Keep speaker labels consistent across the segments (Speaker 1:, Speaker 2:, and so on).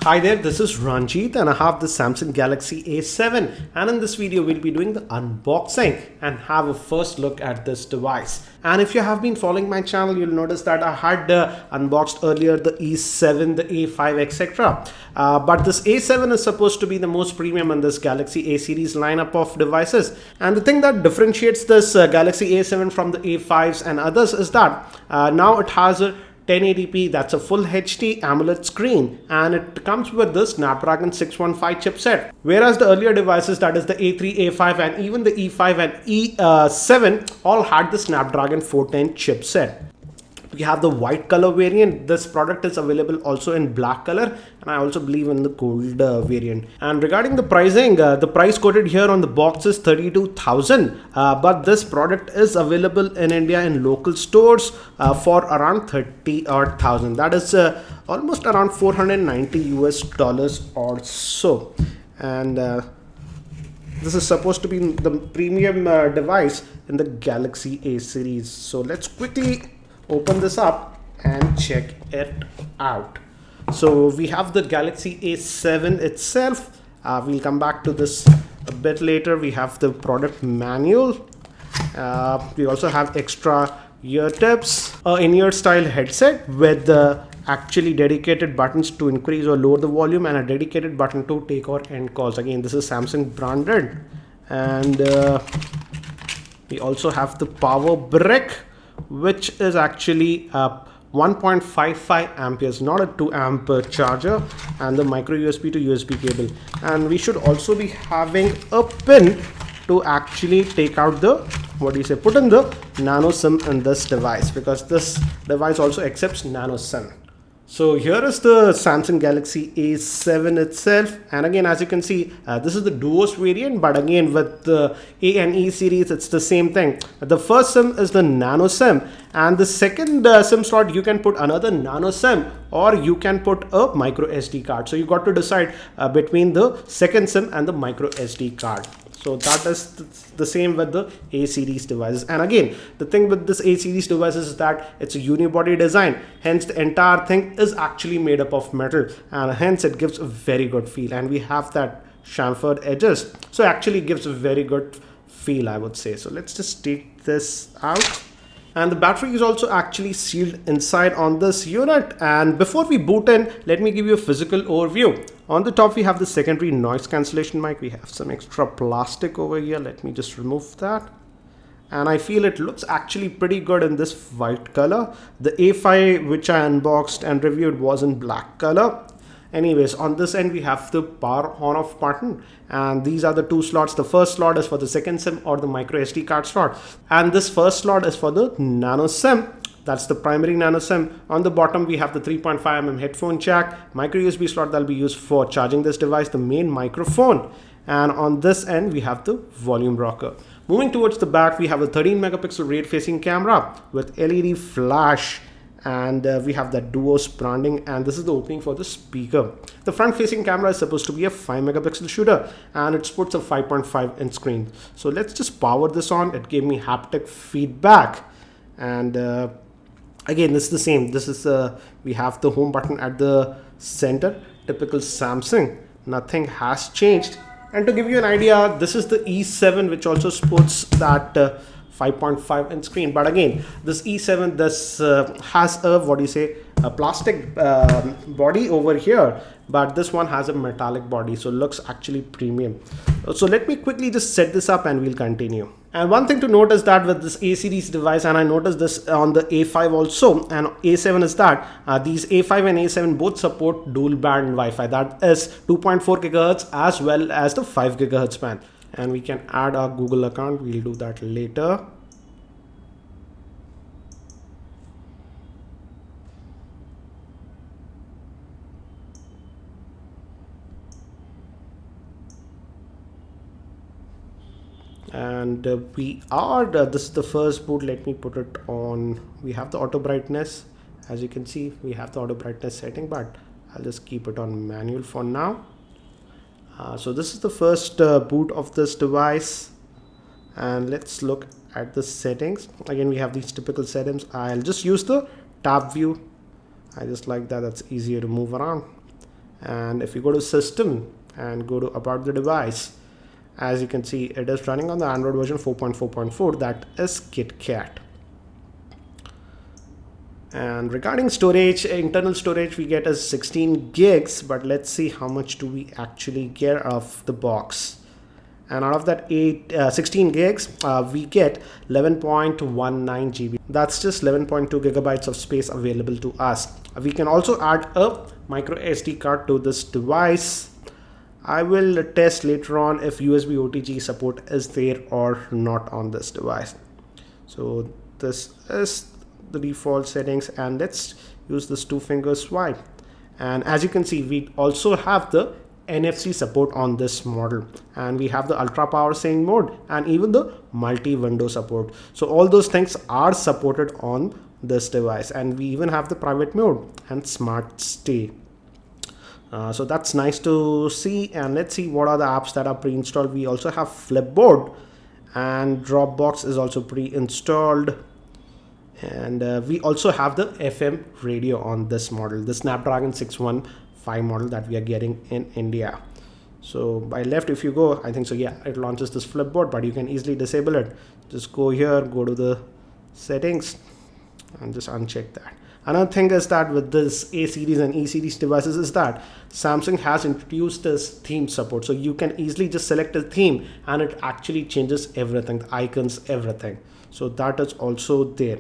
Speaker 1: Hi there, this is Ranjit and I have the Samsung Galaxy A7, and in this video we'll be doing the unboxing and have a first look at this device. And if you have been following my channel, you'll notice that I had unboxed earlier the E7, the A5, etc. But this A7 is supposed to be the most premium in this Galaxy A series lineup of devices. And the thing that differentiates this Galaxy A7 from the A5s and others is that now it has a 1080p, that's a full HD AMOLED screen, and it comes with the Snapdragon 615 chipset. Whereas the earlier devices, that is the A3, A5 and even the E5 and E7 all had the Snapdragon 410 chipset. We have the white color variant. This product is available also in black color, and I also believe in the gold variant. And regarding the pricing, the price quoted here on the box is 32,000, but this product is available in India in local stores for around 30,000. That is almost around $490 or so. And this is supposed to be the premium device in the Galaxy A series. So let's quickly open this up and check it out. So we have the Galaxy A7 itself. We'll come back to this a bit later. We have the product manual. We also have extra ear tips, in-ear style headset with actually dedicated buttons to increase or lower the volume, and a dedicated button to take or end calls. Again, this is Samsung branded. And we also have the power brick, which is actually 1.55 amperes, not a 2 amp charger, and the micro USB to USB cable. And we should also be having a pin to actually take out the, put in the nano SIM in this device, because this device also accepts nano SIM. So here is the Samsung Galaxy A7 itself, and again, as you can see, this is the Duos variant, but again with the A and E series it's the same thing. The first SIM is the nano SIM, and the second SIM slot you can put another nano SIM, or you can put a micro SD card. So you got to decide between the second SIM and the micro SD card. So that is the same with the A series devices. And again, the thing with this A series devices is that it's a unibody design, hence the entire thing is actually made up of metal, and hence it gives a very good feel. And we have that chamfered edges, so it actually gives a very good feel, I would say. So let's just take this out. And the battery is also actually sealed inside on this unit. And before we boot in, let me give you a physical overview. On the top, we have the secondary noise cancellation mic. We have some extra plastic over here. Let me just remove that. And I feel it looks actually pretty good in this white color. The A5, which I unboxed and reviewed, was in black color. Anyways, on this end we have the power on off button, and these are the two slots. The first slot is for the second SIM or the micro SD card slot, and this first slot is for the nano SIM. That's the primary nano SIM. On the bottom we have the 3.5mm headphone jack, micro USB slot that will be used for charging this device, the main microphone, and on this end we have the volume rocker. Moving towards the back, we have a 13 megapixel rear facing camera with LED flash, and we have that Duos branding, and this is the opening for the speaker. The front facing camera is supposed to be a 5 megapixel shooter, and it sports a 5.5 inch screen. So let's just power this on. It gave me haptic feedback, and again, this is the same. This is we have the home button at the center, typical Samsung. Nothing has changed. And to give you an idea, this is the E7, which also sports that 5.5 inch screen. But again, this E7, this has a plastic body over here, but this one has a metallic body, so looks actually premium. So let me quickly just set this up and we'll continue. And one thing to note is that with this A series device, and I noticed this on the A5 also and A7, is that these A5 and A7 both support dual band Wi-Fi, that is 2.4 gigahertz as well as the 5 gigahertz band. And we can add our Google account. We'll do that later. And this is the first boot. Let me put it on. We have the auto brightness. As you can see, we have the auto brightness setting, but I'll just keep it on manual for now. So this is the first boot of this device, and let's look at the settings. Again, we have these typical settings. I'll just use the tab view. I just like that. That's easier to move around. And if you go to system and go to about the device, as you can see, it is running on the Android version 4.4.4, that is KitKat. And regarding storage, internal storage we get is 16 gigs, but let's see how much do we actually get of the box. And out of that 16 gigs, we get 11.19 GB. That's just 11.2 gigabytes of space available to us. We can also add a micro SD card to this device. I will test later on if USB OTG support is there or not on this device. So this is the default settings, and let's use this 2-finger swipe. And as you can see, we also have the NFC support on this model, and we have the ultra power saving mode and even the multi-window support. So all those things are supported on this device, and we even have the private mode and smart stay. So that's nice to see. And let's see what are the apps that are pre-installed. We also have Flipboard, and Dropbox is also pre-installed. And we also have the FM radio on this model, the Snapdragon 615 model that we are getting in India. So by left, if you go, I think so, yeah, it launches this Flipboard, but you can easily disable it. Just go here, go to the settings and just uncheck that. Another thing is that with this A series and E series devices is that Samsung has introduced this theme support. So you can easily just select a theme and it actually changes everything, the icons, everything. So that is also there.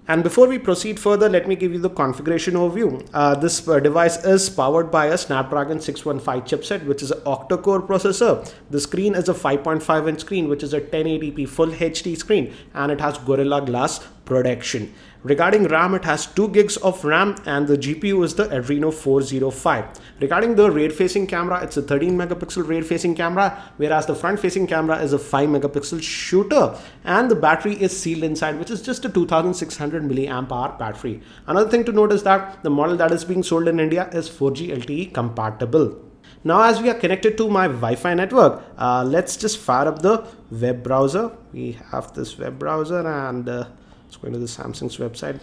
Speaker 1: And before we proceed further, let me give you the configuration overview. This device is powered by a Snapdragon 615 chipset, which is an octa-core processor. The screen is a 5.5-inch screen, which is a 1080p full HD screen, and it has Gorilla Glass protection. Regarding RAM, it has 2 gigs of RAM, and the GPU is the Adreno 405. Regarding the rear-facing camera, it's a 13 megapixel rear-facing camera, whereas the front-facing camera is a 5 megapixel shooter, and the battery is sealed inside, which is just a 2600 milliamp hour battery. Another thing to note is that the model that is being sold in India is 4G LTE compatible. Now, as we are connected to my Wi-Fi network, let's just fire up the web browser. We have this web browser, and let's go into the Samsung's website.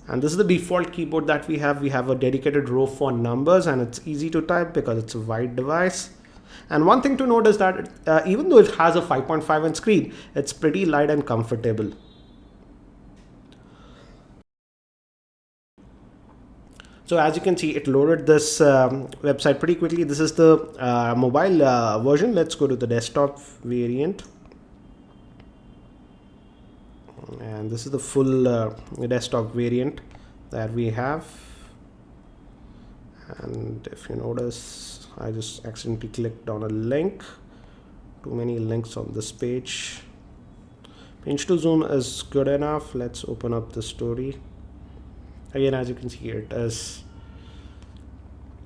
Speaker 1: And this is the default keyboard that we have. We have a dedicated row for numbers, and it's easy to type because it's a wide device. And one thing to note is that even though it has a 5.5-inch screen, it's pretty light and comfortable. So as you can see, it loaded this website pretty quickly. This is the mobile version. Let's go to the desktop variant. And this is the full desktop variant that we have. And if you notice, I just accidentally clicked on a link. Too many links on this page. Pinch to zoom is good enough. Let's open up the story. Again, as you can see here, it is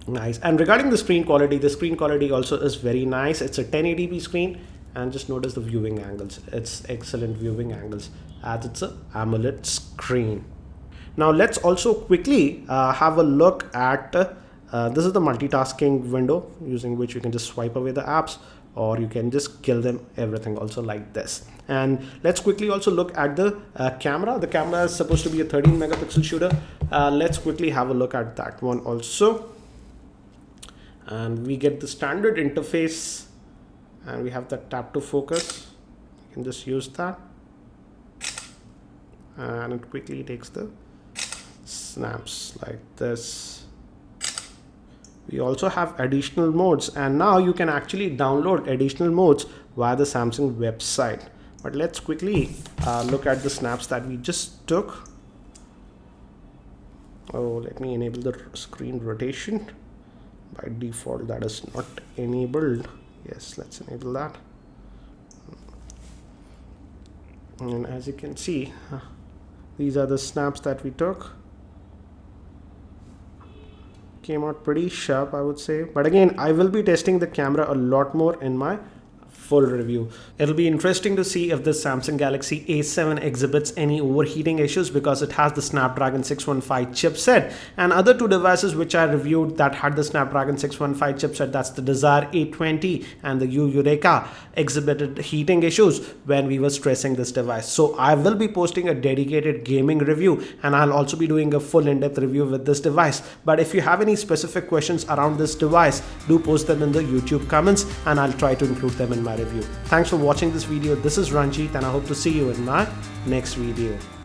Speaker 1: nice. And regarding the screen quality also is very nice. It's a 1080p screen, and just notice the viewing angles. It's excellent viewing angles as it's a AMOLED screen. Now let's also quickly have a look at this is the multitasking window, using which you can just swipe away the apps, or you can just kill them everything also like this. And let's quickly also look at the camera. The camera is supposed to be a 13 megapixel shooter. Let's quickly have a look at that one also. And we get the standard interface, and we have the tap to focus. You can just use that, and it quickly takes the snaps like this. We also have additional modes, and now you can actually download additional modes via the Samsung website. But let's quickly look at the snaps that we just took. Oh, let me enable the screen rotation. By default, that is not enabled. Yes, let's enable that. And as you can see, these are the snaps that we took. Came out pretty sharp, I would say. But again, I will be testing the camera a lot more in my full review. It'll be interesting to see if this Samsung Galaxy A7 exhibits any overheating issues because it has the Snapdragon 615 chipset, and other two devices which I reviewed that had the Snapdragon 615 chipset, that's the Desire A20 and the Eureka, exhibited heating issues when we were stressing this device. So I will be posting a dedicated gaming review, and I'll also be doing a full in-depth review with this device. But if you have any specific questions around this device, do post them in the YouTube comments and I'll try to include them in my review. Thanks for watching this video. This is Ranjit and I hope to see you in my next video.